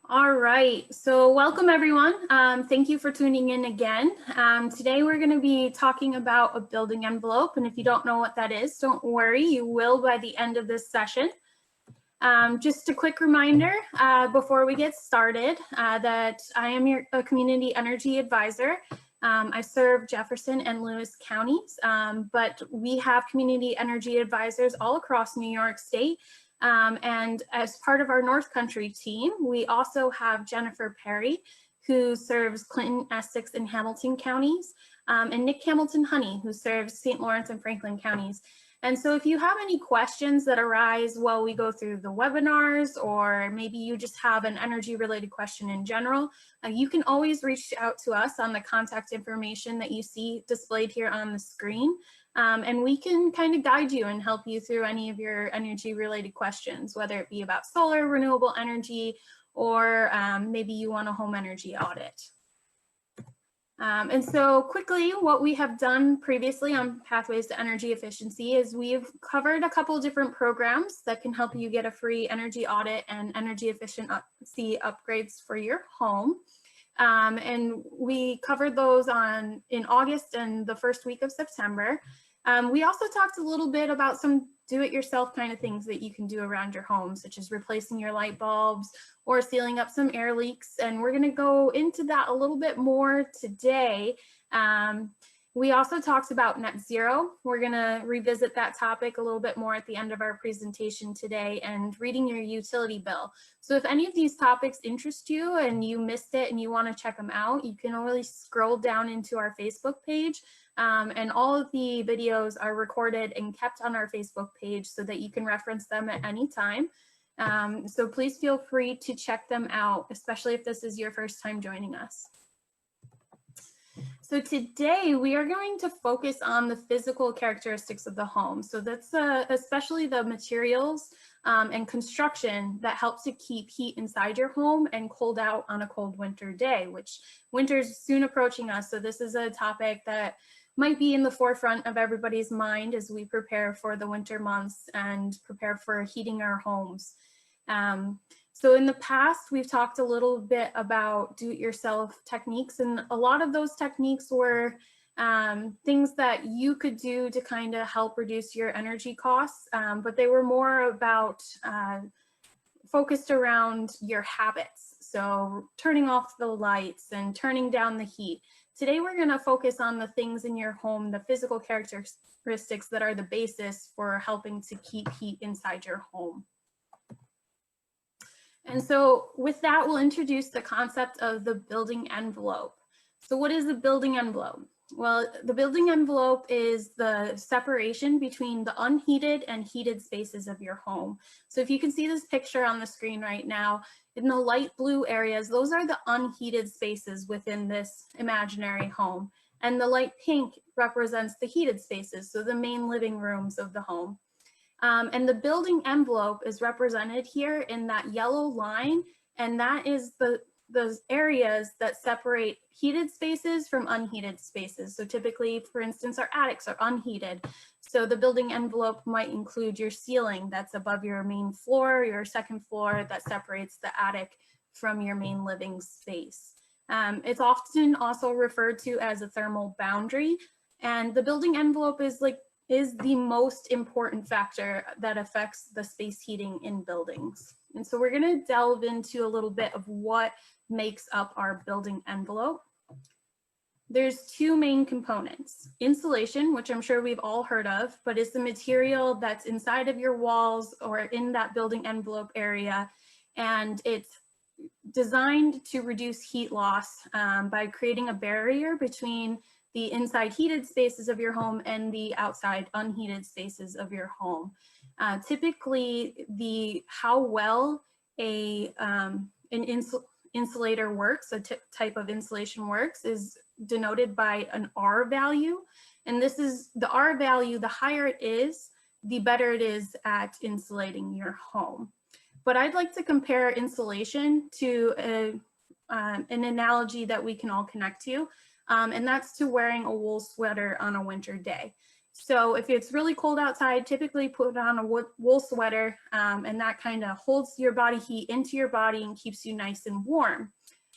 All right, so welcome everyone. Thank you for tuning in again. Today we're going to be talking about a building envelope, and if you don't know what that is, don't worry, you will by the end of this session. Just a quick reminder before we get started that I am a community energy advisor. I serve Jefferson and Lewis counties, but we have community energy advisors all across New York State. And as part of our North Country team, we also have Jennifer Perry, who serves Clinton, Essex, and Hamilton counties, and Nick Hamilton Honey, who serves St. Lawrence and Franklin counties. And so if you have any questions that arise while we go through the webinars, or maybe you just have an energy related question in general, you can always reach out to us on the contact information that you see displayed here on the screen. And we can kind of guide you and help you through any of your energy related questions, whether it be about solar, renewable energy, or maybe you want a home energy audit. And so quickly, what we have done previously on Pathways to Energy Efficiency is we've covered a couple different programs that can help you get a free energy audit and energy efficiency upgrades for your home. And we covered those in August and the first week of September. We also talked a little bit about some do-it-yourself kind of things that you can do around your home, such as replacing your light bulbs or sealing up some air leaks. And we're going to go into that a little bit more today. We also talked about net zero. We're going to revisit that topic a little bit more at the end of our presentation today, and reading your utility bill. So if any of these topics interest you and you missed it and you want to check them out, you can always scroll down into our Facebook page. And all of the videos are recorded and kept on our Facebook page so that you can reference them at any time. So please feel free to check them out, especially if this is your first time joining us. So today we are going to focus on the physical characteristics of the home. So that's especially the materials and construction that helps to keep heat inside your home and cold out on a cold winter day, which winter's soon approaching us. So this is a topic that might be in the forefront of everybody's mind as we prepare for the winter months and prepare for heating our homes. So in the past, we've talked a little bit about do-it-yourself techniques, and a lot of those techniques were things that you could do to kind of help reduce your energy costs, but they were more about focused around your habits. So turning off the lights and turning down the heat. Today, we're going to focus on the things in your home, the physical characteristics that are the basis for helping to keep heat inside your home. And so with that, we'll introduce the concept of the building envelope. So what is the building envelope? Well, the building envelope is the separation between the unheated and heated spaces of your home. So if you can see this picture on the screen right now, in the light blue areas, those are the unheated spaces within this imaginary home. And the light pink represents the heated spaces, so the main living rooms of the home. And the building envelope is represented here in that yellow line, and that is those areas that separate heated spaces from unheated spaces. So typically, for instance, our attics are unheated. So the building envelope might include your ceiling that's above your main floor, your second floor that separates the attic from your main living space. It's often also referred to as a thermal boundary, and the building envelope is the most important factor that affects the space heating in buildings. And so we're going to delve into a little bit of what makes up our building envelope. There's two main components. Insulation, which I'm sure we've all heard of, but is the material that's inside of your walls or in that building envelope area. And it's designed to reduce heat loss by creating a barrier between the inside heated spaces of your home and the outside unheated spaces of your home. Typically, how well an insulator works, a type of insulation works, is denoted by an R value. And this is the R value, the higher it is, the better it is at insulating your home. But I'd like to compare insulation to an analogy that we can all connect to. And that's to wearing a wool sweater on a winter day. So if it's really cold outside, typically put on a wool sweater, and that kind of holds your body heat into your body and keeps you nice and warm.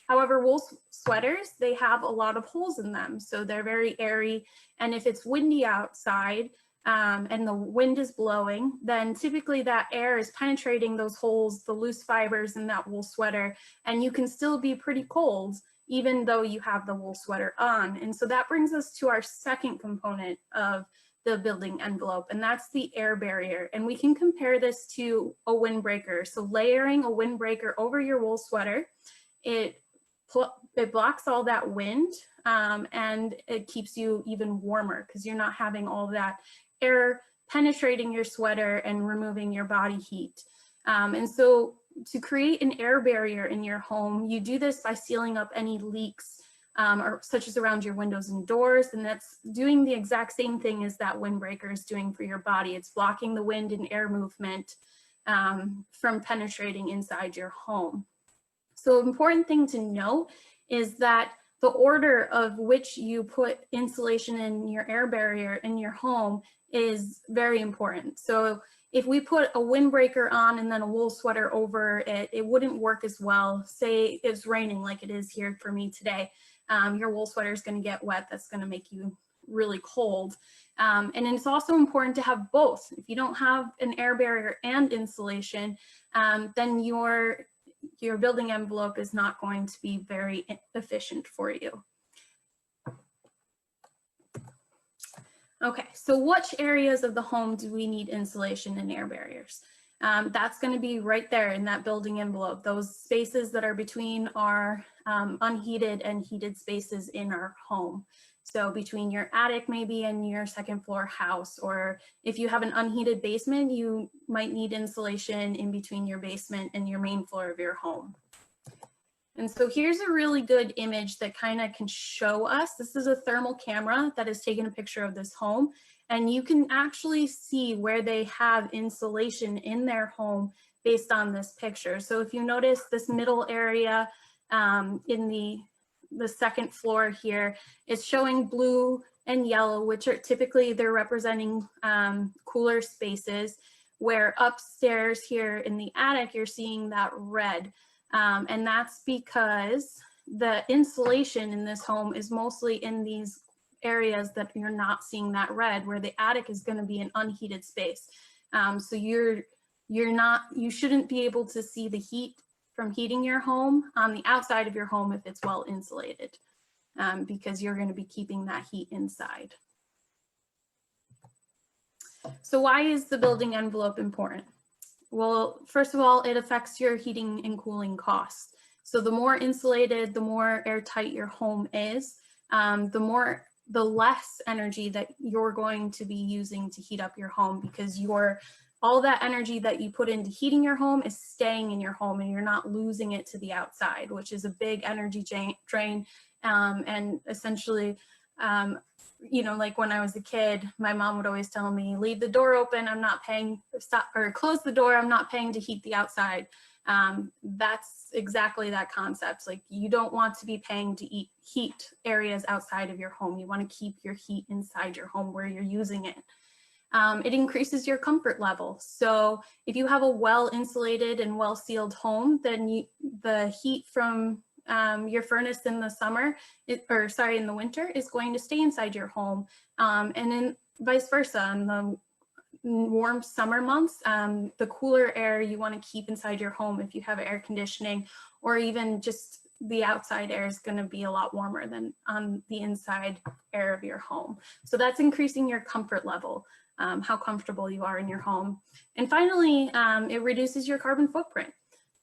However, wool sweaters, they have a lot of holes in them, so they're very airy. And if it's windy outside and the wind is blowing, then typically that air is penetrating those holes, the loose fibers in that wool sweater, and you can still be pretty cold even though you have the wool sweater on. And so that brings us to our second component of the building envelope, and that's the air barrier. And we can compare this to a windbreaker. So layering a windbreaker over your wool sweater, it blocks all that wind and it keeps you even warmer because you're not having all that air penetrating your sweater and removing your body heat. And so to create an air barrier in your home, you do this by sealing up any leaks or such as around your windows and doors. And that's doing the exact same thing as that windbreaker is doing for your body. It's blocking the wind and air movement from penetrating inside your home. So important thing to note is that the order of which you put insulation in your air barrier in your home is very important. So if we put a windbreaker on and then a wool sweater over it, it wouldn't work as well. Say it's raining like it is here for me today. Your wool sweater is going to get wet. That's going to make you really cold. And it's also important to have both. If you don't have an air barrier and insulation, then your building envelope is not going to be very efficient for you. Okay, so which areas of the home do we need insulation and air barriers? That's going to be right there in that building envelope, those spaces that are between our unheated and heated spaces in our home. So between your attic maybe and your second floor house, or if you have an unheated basement, you might need insulation in between your basement and your main floor of your home. And so here's a really good image that kind of can show us. This is a thermal camera that has taken a picture of this home, and you can actually see where they have insulation in their home based on this picture. So if you notice this middle area in the second floor here is showing blue and yellow, which are typically they're representing cooler spaces, where upstairs here in the attic, you're seeing that red. And that's because the insulation in this home is mostly in these areas that you're not seeing that red, where the attic is going to be an unheated space. So you shouldn't be able to see the heat from heating your home on the outside of your home if it's well insulated, because you're going to be keeping that heat inside. So why is the building envelope important? Well, first of all, it affects your heating and cooling costs. So the more insulated, the more airtight your home is, the less energy that you're going to be using to heat up your home, because all that energy that you put into heating your home is staying in your home and you're not losing it to the outside, which is a big energy drain. And essentially, you know, like when I was a kid, my mom would always tell me, leave the door open, I'm not paying, or close the door, I'm not paying to heat the outside. That's exactly that concept. Like, you don't want to be paying to heat areas outside of your home. You want to keep your heat inside your home where you're using it. It increases your comfort level. So if you have a well-insulated and well-sealed home, then the heat from your furnace in the summer, in the winter, is going to stay inside your home. And then vice versa, in the warm summer months, the cooler air you want to keep inside your home if you have air conditioning, or even just the outside air is going to be a lot warmer than on the inside air of your home. So that's increasing your comfort level, how comfortable you are in your home. And finally, it reduces your carbon footprint.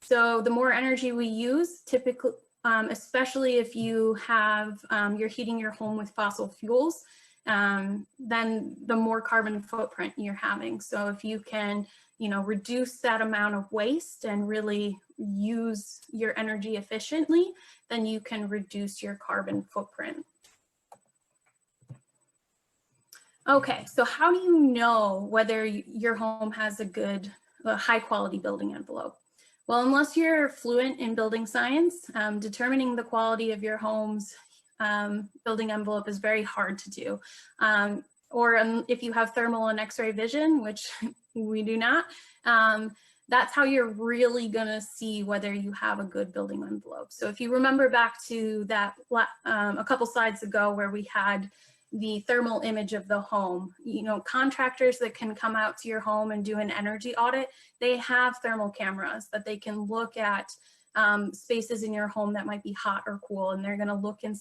So the more energy we use, typically, especially if you have, you're heating your home with fossil fuels, then the more carbon footprint you're having. So if you can, you know, reduce that amount of waste and really use your energy efficiently, then you can reduce your carbon footprint. Okay, so how do you know whether your home has a high quality building envelope? Well, unless you're fluent in building science, determining the quality of your home's building envelope is very hard to do. if you have thermal and X-ray vision, which we do not, that's how you're really gonna see whether you have a good building envelope. So if you remember back to that a couple slides ago where we had the thermal image of the home, you know, contractors that can come out to your home and do an energy audit, they have thermal cameras that they can look at spaces in your home that might be hot or cool, and they're gonna look in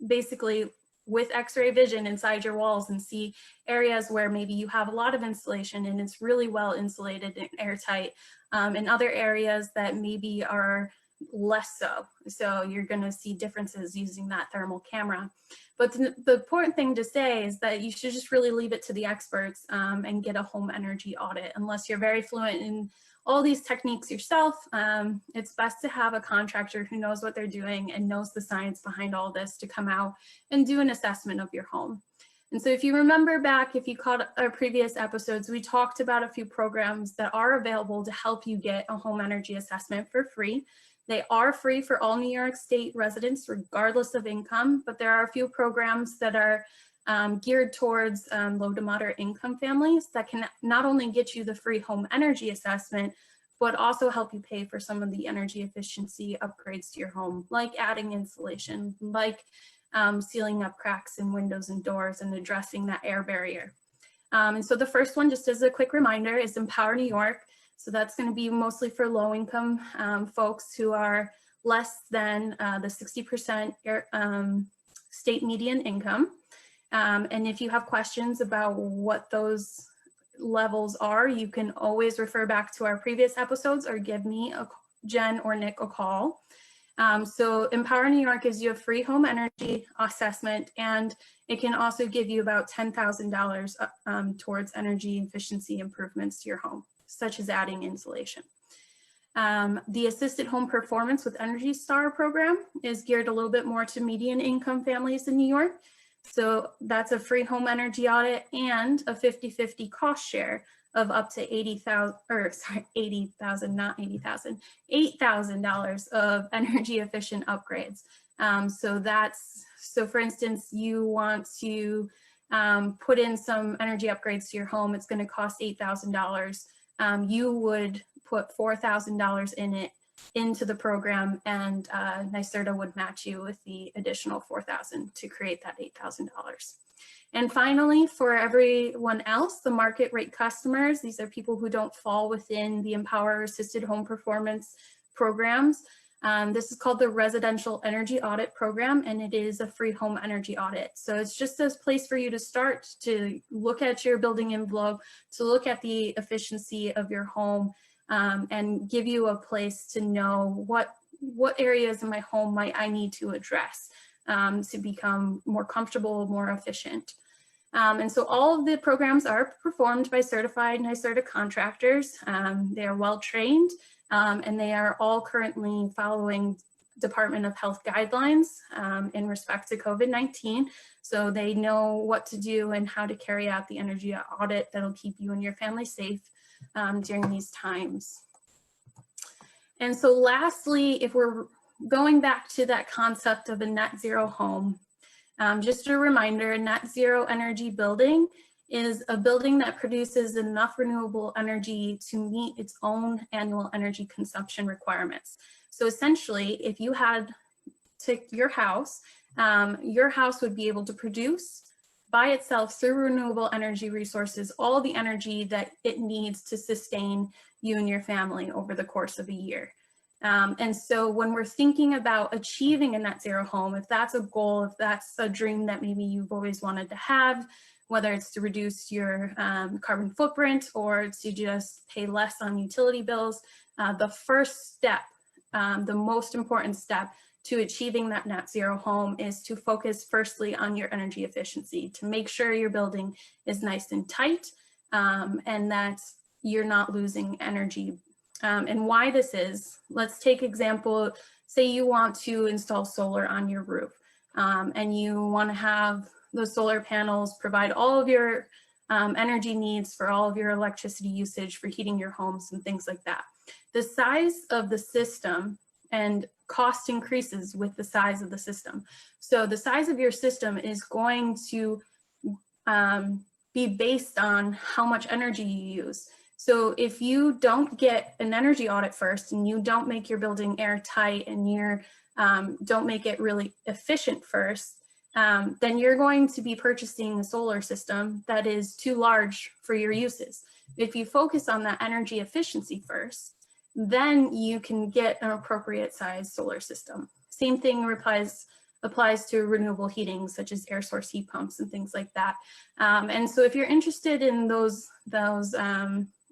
basically with X-ray vision inside your walls and see areas where maybe you have a lot of insulation and it's really well insulated and airtight, and other areas that maybe are less so. So you're going to see differences using that thermal camera. But the important thing to say is that you should just really leave it to the experts and get a home energy audit. Unless you're very fluent in all these techniques yourself, it's best to have a contractor who knows what they're doing and knows the science behind all this to come out and do an assessment of your home. And so if you remember back, if you caught our previous episodes, we talked about a few programs that are available to help you get a home energy assessment for free. They are free for all New York State residents, regardless of income, but there are a few programs that are geared towards low to moderate income families that can not only get you the free home energy assessment, but also help you pay for some of the energy efficiency upgrades to your home, like adding insulation, like sealing up cracks in windows and doors and addressing that air barrier. And so the first one, just as a quick reminder, is Empower New York. So that's going to be mostly for low income folks who are less than the 60% state median income. And if you have questions about what those levels are, you can always refer back to our previous episodes or give me, Jen or Nick, a call. So Empower New York gives you a free home energy assessment, and it can also give you about $10,000 towards energy efficiency improvements to your home, such as adding insulation. The Assisted Home Performance with Energy Star program is geared a little bit more to median income families in New York. So that's a free home energy audit and a 50-50 cost share of up to $8,000 of energy efficient upgrades. So for instance, you want to put in some energy upgrades to your home, it's going to cost $8,000. You would put $4,000 in it into the program, and NYSERDA would match you with the additional $4,000 to create that $8,000. And finally, for everyone else, the market rate customers, these are people who don't fall within the Empower Assisted Home Performance programs. This is called the Residential Energy Audit Program, and it is a free home energy audit. So it's just a place for you to start to look at your building envelope, to look at the efficiency of your home, and give you a place to know what areas in my home might I need to address to become more comfortable, more efficient. And so all of the programs are performed by certified NYSERDA contractors. They are well trained, and they are all currently following Department of Health guidelines in respect to COVID-19. So they know what to do and how to carry out the energy audit that'll keep you and your family safe during these times. And so lastly, if we're going back to that concept of a net zero home, just a reminder, a net zero energy building is a building that produces enough renewable energy to meet its own annual energy consumption requirements. So essentially, if you had your house would be able to produce by itself through renewable energy resources all the energy that it needs to sustain you and your family over the course of a year. And so when we're thinking about achieving a net zero home, if that's a goal, if that's a dream that maybe you've always wanted to have, whether it's to reduce your carbon footprint or to just pay less on utility bills, the first step, the most important step to achieving that net zero home is to focus firstly on your energy efficiency, to make sure your building is nice and tight and that you're not losing energy. And why this is, let's take example, say you want to install solar on your roof and you want to have those solar panels provide all of your energy needs for all of your electricity usage for heating your homes and things like that. The size of the system and cost increases with the size of the system. So the size of your system is going to be based on how much energy you use. So if you don't get an energy audit first and you don't make your building airtight and you don't make it really efficient first, then you're going to be purchasing a solar system that is too large for your uses. If you focus on that energy efficiency first, then you can get an appropriate size solar system. Same thing applies to renewable heating, such as air source heat pumps and things like that. And so if you're interested in those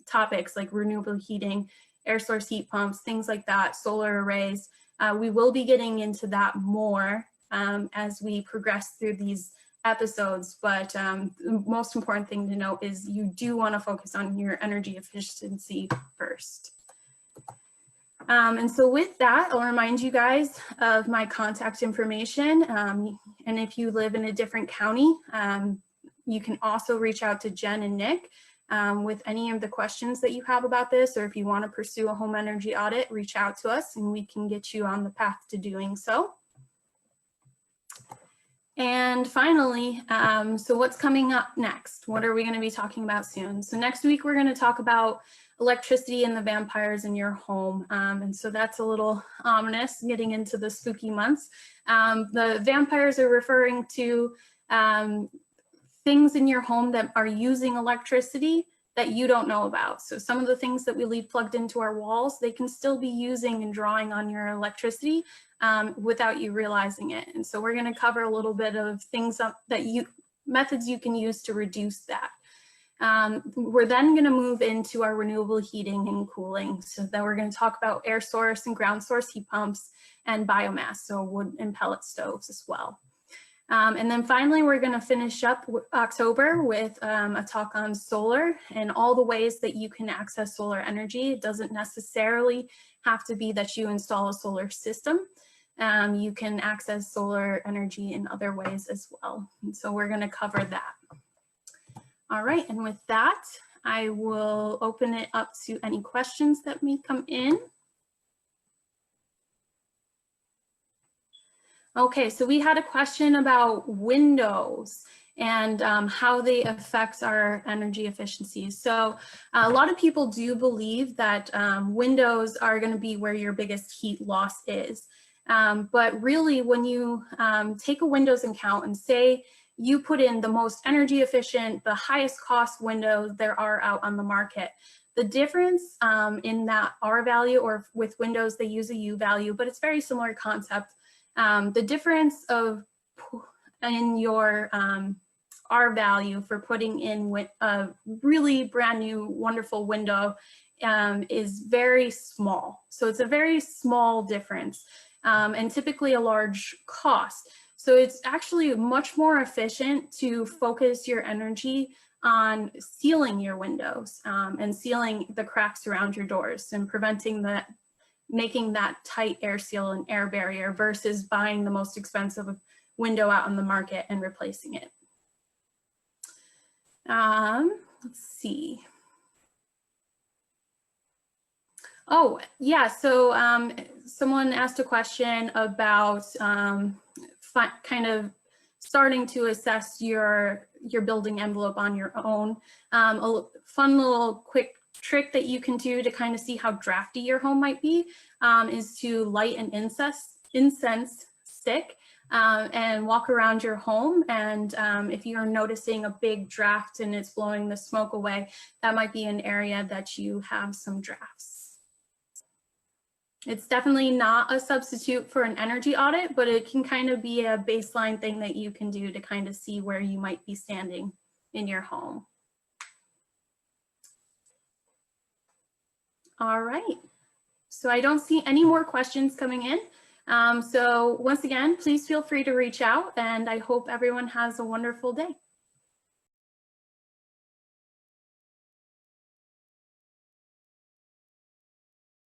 topics like renewable heating, air source heat pumps, things like that, solar arrays, we will be getting into that more as we progress through these episodes. But the most important thing to note is you do want to focus on your energy efficiency first. And so with that, I'll remind you guys of my contact information. And if you live in a different county, you can also reach out to Jen and Nick with any of the questions that you have about this, or if you want to pursue a home energy audit, reach out to us and we can get you on the path to doing so. And finally, so what's coming up next? What are we going to be talking about soon? So next week, we're going to talk about electricity and the vampires in your home. And so that's a little ominous, getting into the spooky months. The vampires are referring to things in your home that are using electricity that you don't know about. So some of the things that we leave plugged into our walls, they can still be using and drawing on your electricity without you realizing it. And so we're going to cover a little bit of things methods you can use to reduce that. We're then going to move into our renewable heating and cooling. So then we're going to talk about air source and ground source heat pumps and biomass, so wood and pellet stoves as well. And then finally, we're going to finish up October with a talk on solar and all the ways that you can access solar energy. It doesn't necessarily have to be that you install a solar system. You can access solar energy in other ways as well. And so we're going to cover that. All right, and with that, I will open it up to any questions that may come in. Okay, so we had a question about windows and how they affect our energy efficiency. So a lot of people do believe that windows are going to be where your biggest heat loss is. But really, when you take a windows account and say you put in the most energy efficient, the highest cost windows there are out on the market, the difference in that R value, or with Windows, they use a U value, but it's very similar concept. The difference in your R value for putting in a really brand new, wonderful window is very small. So it's a very small difference and typically a large cost. So it's actually much more efficient to focus your energy on sealing your windows and sealing the cracks around your doors and preventing that, making that tight air seal and air barrier versus buying the most expensive window out on the market and replacing it. Let's see. Oh, yeah, so someone asked a question about kind of starting to assess your building envelope on your own. A fun little quick trick that you can do to kind of see how drafty your home might be is to light an incense stick and walk around your home. And if you're noticing a big draft and it's blowing the smoke away, that might be an area that you have some drafts. It's definitely not a substitute for an energy audit, but it can kind of be a baseline thing that you can do to kind of see where you might be standing in your home. All right, so I don't see any more questions coming in. So once again, please feel free to reach out, and I hope everyone has a wonderful day.